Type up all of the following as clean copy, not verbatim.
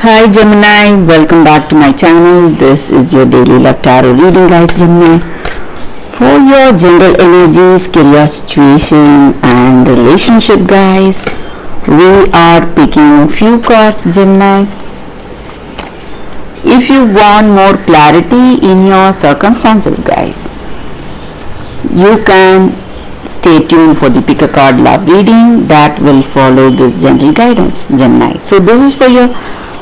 Hi Gemini, welcome back to my channel. This is your daily love tarot reading, guys. Gemini, for your general energies, career situation and relationship, guys, we are picking few cards, Gemini. If you want more clarity in your circumstances, guys, you can stay tuned for the pick a card love reading that will follow this general guidance, Gemini. So this is for your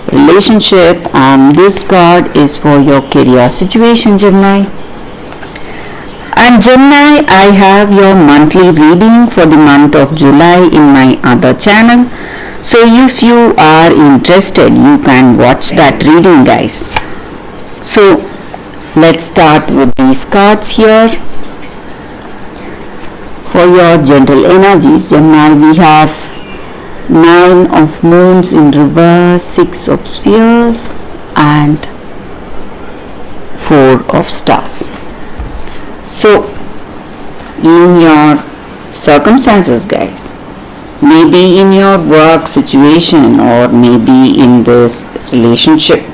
relationship and this card is for your career situation, Gemini. And Gemini, I have your monthly reading for the month of July in my other channel. So if you are interested, you can watch that reading, guys. So let's start with these cards here. For your general energies, Gemini, we have 9 of moons in reverse, 6 of spheres and 4 of stars. So in your circumstances, guys, maybe in your work situation or maybe in this relationship,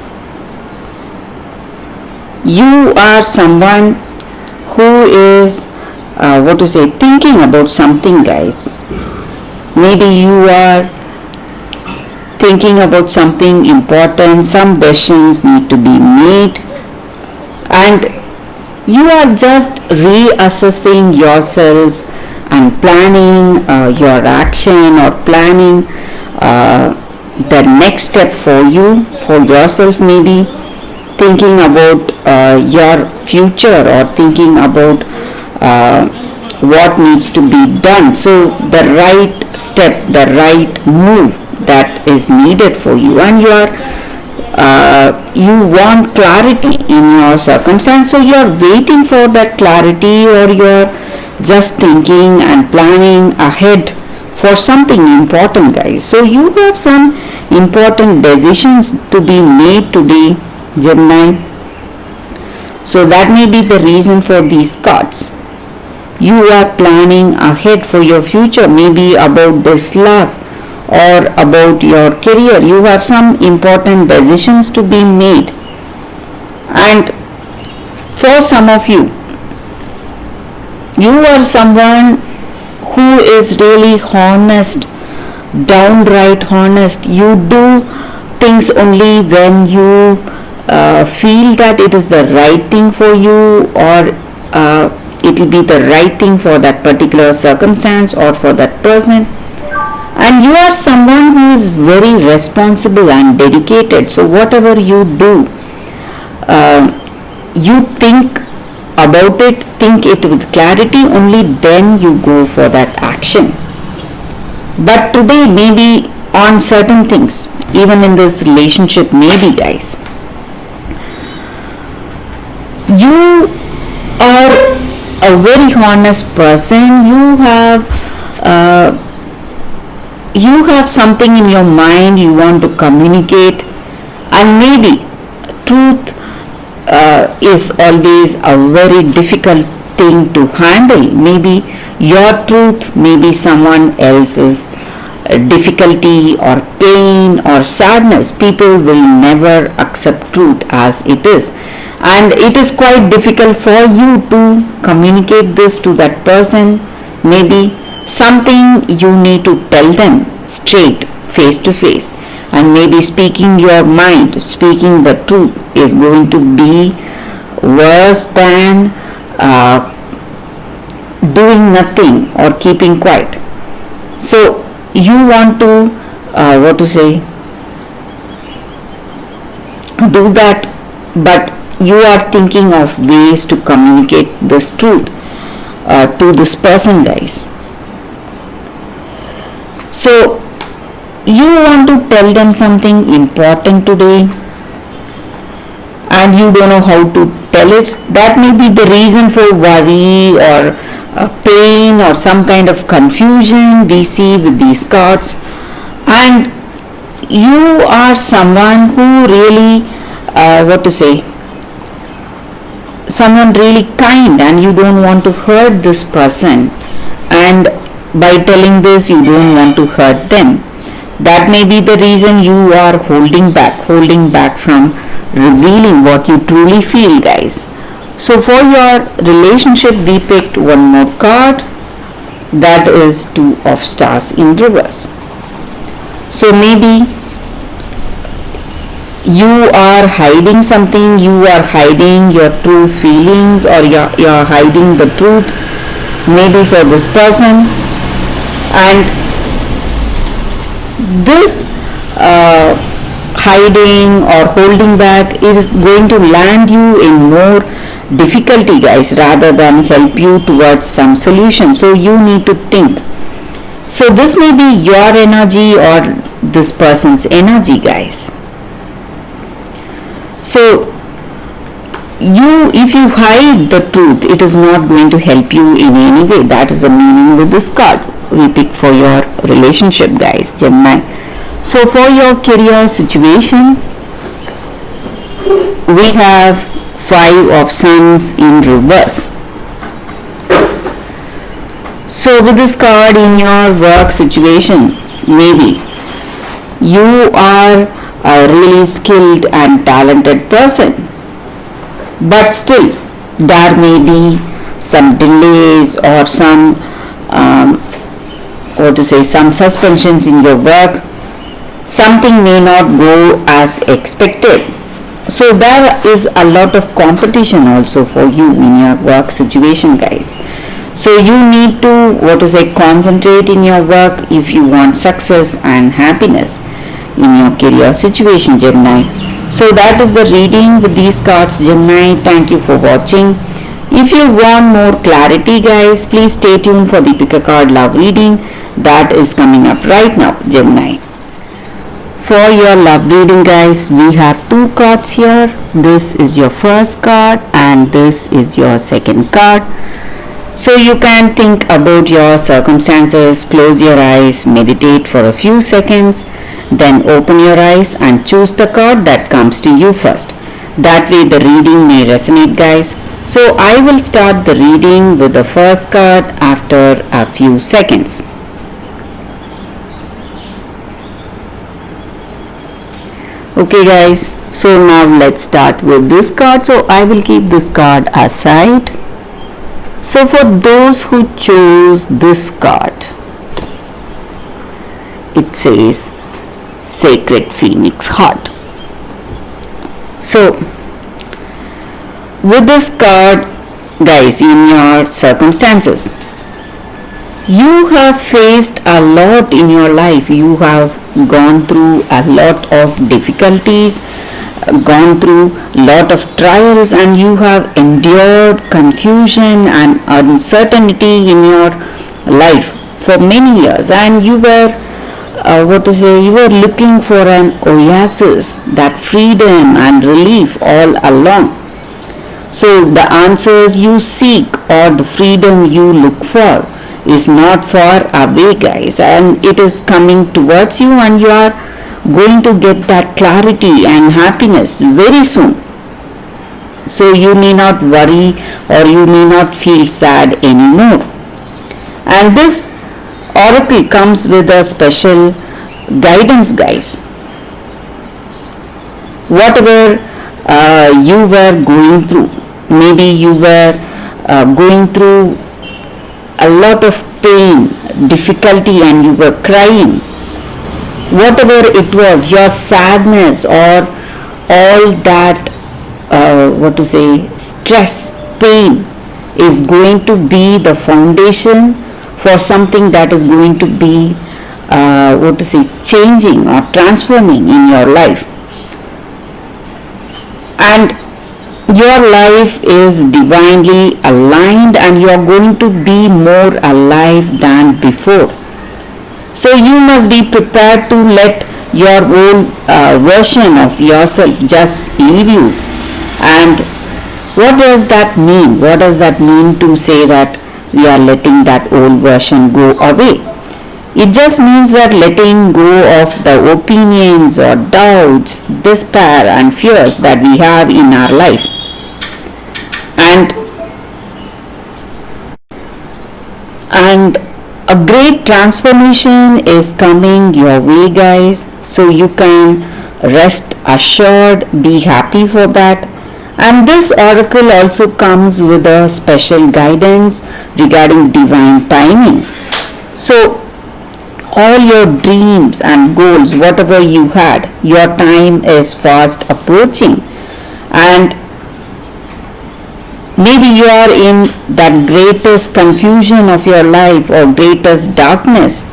you are someone who is thinking about something, guys. Maybe you are thinking about something important, some decisions need to be made, and you are just reassessing yourself and planning your action or planning the next step for yourself, maybe thinking about your future or thinking about what needs to be done. So the right step, the right move that is needed for you, and you want clarity in your circumstance, so you are waiting for that clarity, or you are just thinking and planning ahead for something important, guys. So you have some important decisions to be made today, Gemini. So that may be the reason for these cards. You are planning ahead for your future, maybe about this love or about your career. You have some important decisions to be made. And for some of you, you are someone who is really honest, downright honest. You do things only when you feel that it is the right thing for you, or it will be the right thing for that particular circumstance or for that person. And you are someone who is very responsible and dedicated. So whatever you do, you think about it, think it with clarity, only then you go for that action. But today, maybe on certain things, even in this relationship, maybe, guys, you are a very honest person. You have something in your mind you want to communicate, and maybe truth is always a very difficult thing to handle. Maybe your truth, maybe someone else's difficulty or pain or sadness. People will never accept truth as it is, and it is quite difficult for you to communicate this to that person. Maybe something you need to tell them straight, face to face, and maybe speaking your mind, speaking the truth is going to be worse than doing nothing or keeping quiet. So you want to do that, but you are thinking of ways to communicate this truth to this person, guys. So you want to tell them something important today, and you don't know how to tell it. That may be the reason for worry or pain or some kind of confusion we see with these cards. And you are someone who really someone really kind, and you don't want to hurt this person, and by telling this you don't want to hurt them. That may be the reason you are holding back from revealing what you truly feel, guys. So for your relationship, we picked one more card, that is Two of Stars in reverse. So maybe you are hiding something, you are hiding your true feelings, or you're hiding the truth, maybe for this person, and this hiding or holding back is going to land you in more difficulty, guys, rather than help you towards some solution. So you need to think. So this may be your energy or this person's energy, guys. So if you hide the truth, it is not going to help you in any way. That is the meaning with this card we picked for your relationship, guys, Gemini. So for your career situation, we have Five of Suns in reverse. So with this card in your work situation, maybe you are a really skilled and talented person, but still there may be some delays or some some suspensions in your work. Something may not go as expected. So there is a lot of competition also for you in your work situation, guys. So you need to concentrate in your work if you want success and happiness in your career situation, Gemini. So that is the reading with these cards, Gemini. Thank you for watching. If you want more clarity, guys, please stay tuned for the Pick a Card Love reading that is coming up right now, Gemini. For your love reading, guys, we have two cards here. This is your first card and this is your second card. So you can think about your circumstances, close your eyes, meditate for a few seconds, then open your eyes and choose the card that comes to you first. That way the reading may resonate, guys. So I will start the reading with the first card after a few seconds. Okay, guys, so now let's start with this card. So I will keep this card aside. So for those who chose this card, it says Sacred Phoenix Heart. So with this card, guys, in your circumstances, you have faced a lot in your life. You have gone through a lot of difficulties, gone through a lot of trials, and you have endured confusion and uncertainty in your life for many years, and you were you were looking for an oasis, that freedom and relief all along. So the answers you seek or the freedom you look for is not far away, guys, and it is coming towards you, and you are going to get that clarity and happiness very soon. So you may not worry or you may not feel sad anymore. And this oracle comes with a special guidance, guys. Whatever you were going through, maybe you were going through a lot of pain, difficulty, and you were crying. Whatever it was, your sadness or all that stress, pain is going to be the foundation for something that is going to be changing or transforming in your life. And your life is divinely aligned and you are going to be more alive than before. So you must be prepared to let your old version of yourself just leave you. And what does that mean? What does that mean to say that we are letting that old version go away? It just means that letting go of the opinions or doubts, despair and fears that we have in our life. And A great transformation is coming your way, guys. So you can rest assured, be happy for that. And this oracle also comes with a special guidance regarding divine timing. So all your dreams and goals, whatever you had, your time is fast approaching. And maybe you are in that greatest confusion of your life or greatest darkness.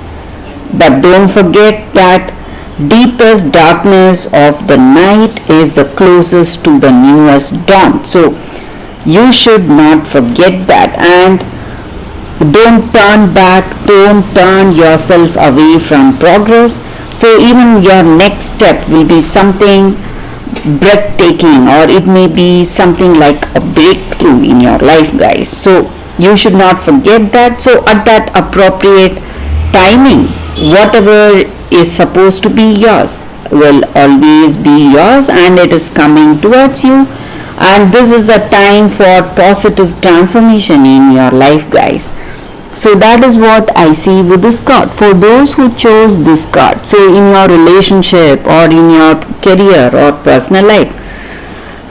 But don't forget that deepest darkness of the night is the closest to the newest dawn. So you should not forget that, and don't turn back, don't turn yourself away from progress. So even your next step will be something breathtaking, or it may be something like a breakthrough in your life, guys. So you should not forget that. So at that appropriate timing, whatever is supposed to be yours will always be yours, and it is coming towards you. And this is the time for positive transformation in your life, guys. So that is what I see with this card. For those who chose this card, so in your relationship or in your career or personal life,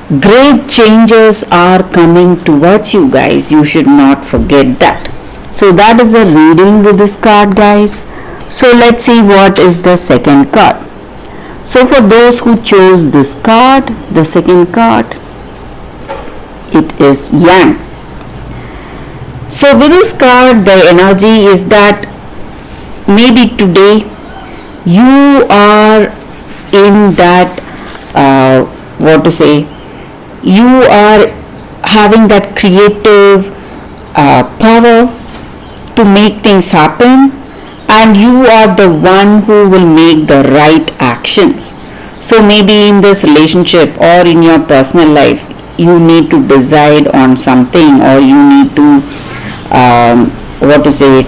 great changes are coming towards you, guys. You should not forget that. So that is the reading with this card, guys. So let's see what is the second card. So for those who chose this card, the second card, it is Yang. So with this card, the energy is that maybe today you are in that, you are having that creative power to make things happen, and you are the one who will make the right actions. So maybe in this relationship or in your personal life, you need to decide on something, or you need to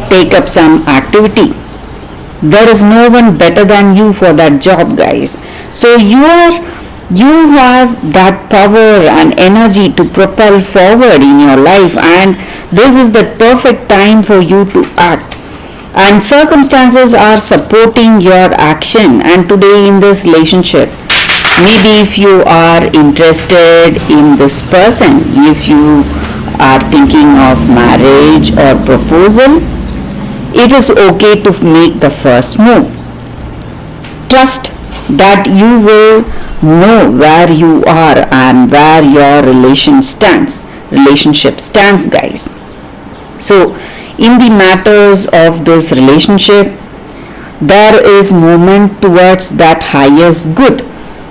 take up some activity. There is no one better than you for that job, guys. So you have that power and energy to propel forward in your life, and this is the perfect time for you to act. And circumstances are supporting your action. And today in this relationship, maybe if you are interested in this person, if you are thinking of marriage or proposal, it is okay to make the first move. Trust that you will know where you are and where your relationship stands, guys. So in the matters of this relationship, there is movement towards that highest good.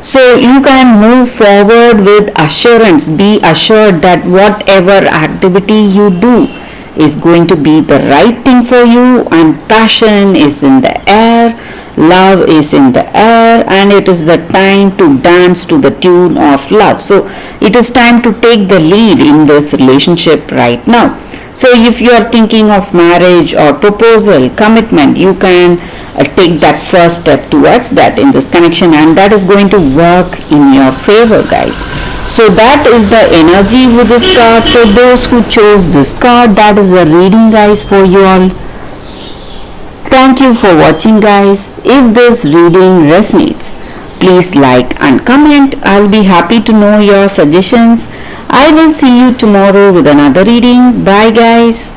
So you can move forward with assurance. Be assured that whatever activity you do is going to be the right thing for you, and passion is in the air, love is in the air, and it is the time to dance to the tune of love. So it is time to take the lead in this relationship right now. So if you are thinking of marriage or proposal, commitment, you can take that first step towards that in this connection, and that is going to work in your favor, guys. So that is the energy with this card. For those who chose this card, that is the reading, guys, for you all. Thank you for watching, guys. If this reading resonates, please like and comment. I'll be happy to know your suggestions. I will see you tomorrow with another reading. Bye, guys.